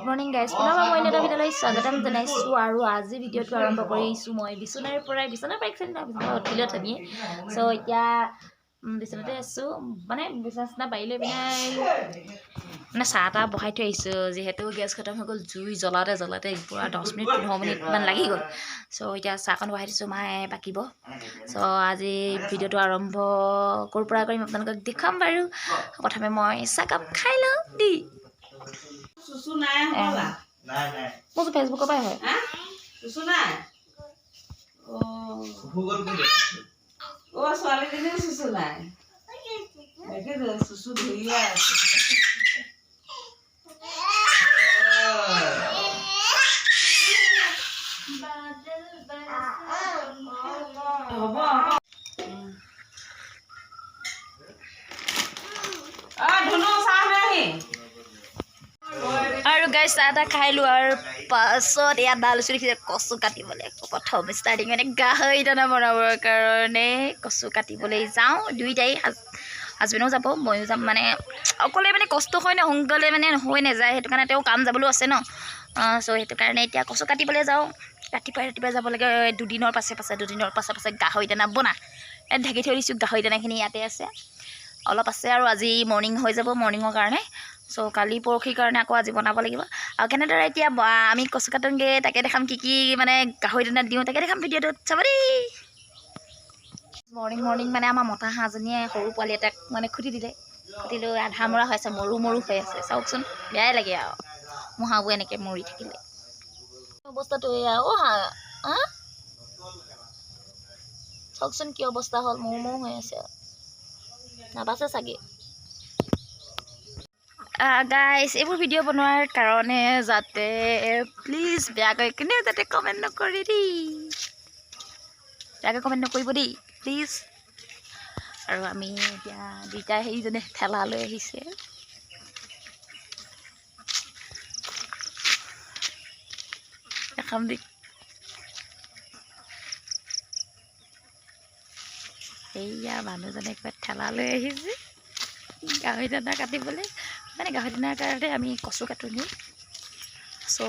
Good morning guys. Punaba moi neta vidalai swagatam janaisu aru aji video tu arambho korisu moi bisonar parai excellent na bisona uthile thani so এতিয়া বিছনাতে আছো মানে বিছনা বাইলে বিনাই মানে সাটা বহাই থৈ আইছো যেহেতু গ্যাস খতম হৈ গল জুই জ্বলাতে পুৰা 10 মিনিট 15 মিনিট মান লাগি গল সো এতিয়া সাকন বহাই দিছো মায়ে বাকিব সো আজি ভিডিওটো আৰম্ভ কৰ পৰা কৰিম আপোনালোকক দেখাম বাৰু প্ৰথমে মই সাকাপ খাই লওঁ দি सुसु নাই হলা নাই মোৰ ফেসবুকৰ পৰা হয় सुसु নাই ও গুগল করে ও সোয়ালে দিনে सुसु নাই দেখে দে सुसु ধুইয়া আছে হবো ধুনু চাহ নাই আৰু গাইস আটা খাইলো আৰু পাছত ইয়া দালচু দেখিছে কচু কাটিবলে প্ৰথম ষ্টাৰ্টিং মানে গাহৰি দানা বনাবৰ কাৰণে কচু কাটিবলে যাওঁ দুইটাই হাজবেণ্ডও যাব ময়ো যাম মানে অকলে মানে কষ্ট হয় না সোনকালে মানে হৈ নাযায় সেইটো কাৰণে তেওঁ কাম যাবলৈও আছে ন সো সেইটো কাৰণে এতিয়া কচু কাটিবলে যাওঁ ৰাতিপুৱা যাব লাগে দুদিনৰ পাছে গাহৰি দানা বনা ঢাকি থৈ দিছোঁ গাহৰি দানাখিনি ইয়াতে আছে অলপ আছে আৰু আজি মৰ্নিং হৈ যাব মৰ্নিঙৰ কাৰণে সো কালি পৰখি কাৰণে আকৌ আজি বনাব লাগিব আৰু কেনেদৰে এতিয়া আমি কচু কাটোংগে তাকে দেখাম কি মানে গাহৰি দানা দিওঁ তাকে দেখাম ভিডিঅ'টোত চাব দেই মৰ্নিং মানে আমাৰ মতা হাঁহজনীয়ে সৰু পোৱালি এটাক মানে খুটি লৈ আধা মৰা হৈ আছে মৰু হৈ আছে চাওকচোন বেয়াই লাগে আৰু মোৰ হাঁহবোৰ এনেকৈ মৰি থাকিলে অৱস্থাটো এয়া অ' হাঁহ চাওকচোন কি অৱস্থা হ'ল মৌ হৈ আছে নাবাচে চাগে গাইজ এইবোৰ ভিডিঅ' বনোৱাৰ কাৰণে যাতে প্লিজ বেয়াকৈ কোনে যাতে কমেণ্ট নকৰে দেই বেয়াকৈ কমেণ্ট নকৰিব দেই প্লিজ আৰু আমি এতিয়া দুইটাই সেইজনে ঠেলা লৈ আহিছে দেখাম দেই এইয়া মানুহজনে একবাৰ ঠেলা লৈ আহিছে গাহৰি দানা কাটিবলৈ মানে গাহৰি দানাৰ কাৰণে আমি কচু কাটোঁগৈ চ'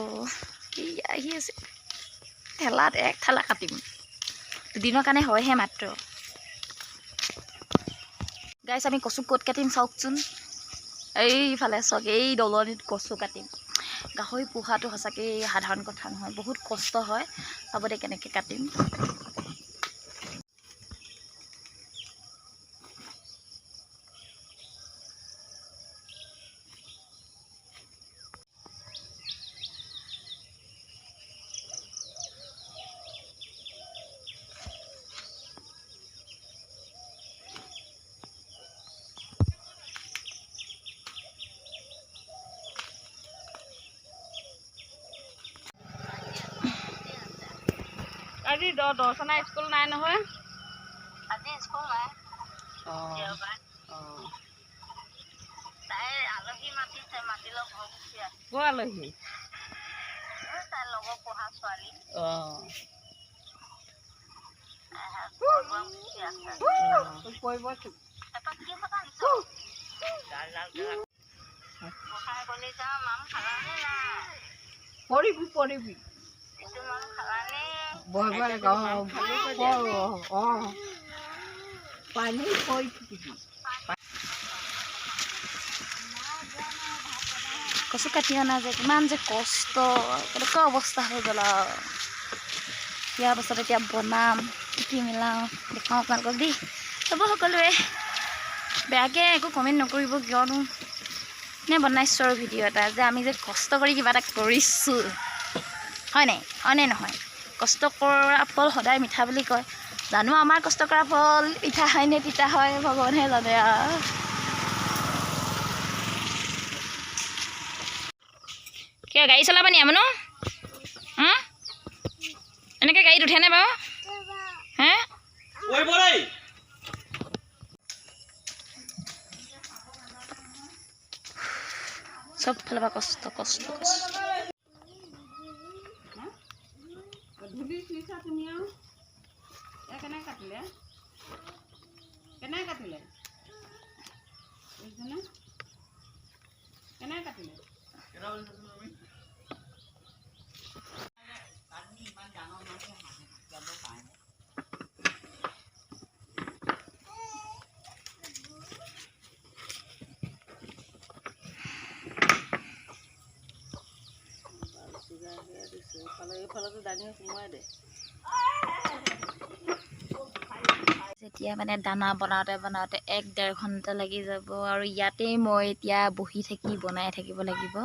আহি আছে ঠেলাত এক ঠেলা কাটিম দুদিনৰ কাৰণে হয়হে মাত্ৰ গাইছ আমি কচু ক'ত কাটিম চাওকচোন এইফালে চাওক এই দলনিত কচু কাটিম গাহৰি পোহাটো সঁচাকৈ সাধাৰণ কথা নহয় বহুত কষ্ট হয় চাব দে কেনেকৈ কাটিম আজি দৰ্শনা স্কুল নাই নহয় আজি স্কুল নাই তাই আলহী মাতিছে মাতিলে ঘৰ গুচি আছে ক'ৰ আলহী তাইৰ লগৰ পঢ়া ছোৱালী পৰিবি পানী পৰি থাকিবি কচু কাটি অনা যে কিমান যে কষ্ট কেনেকুৱা অৱস্থা হৈ গ'ল আৰু ইয়াৰ পাছত এতিয়া বনাম কি মিলাওঁ দেখাওঁ আপোনালোকক দেই হ'ব সকলোৱে বেয়াকৈ একো কমেণ্ট নকৰিব কিয়নো নে বনাইছোঁ আৰু ভিডিঅ' এটা যে আমি যে কষ্ট কৰি কিবা এটা কৰিছোঁ হয়নে নহয় কষ্ট কৰা ফল সদায় মিঠা বুলি কয় জানো আমাৰ কষ্ট কৰা ফল মিঠা হয় নে তিতা হয় ভগৱানহে জানে আৰু কিয় গাড়ী চলাব নি আমনো এনেকৈ গাড়ীত উঠেনে বাৰু হে চব ফালৰ পৰা কষ্ট ধুলি চুইছা তুমি আৰু কেনেকৈ কাটিলে কেনেকৈ কাটিলে এইফালতো দাঙি সোমোৱাই দে যেতিয়া মানে দানা বনাওঁতে 1-1.5 ঘণ্টা লাগি যাব আৰু ইয়াতেই মই এতিয়া বহি থাকি বনাই থাকিব লাগিব।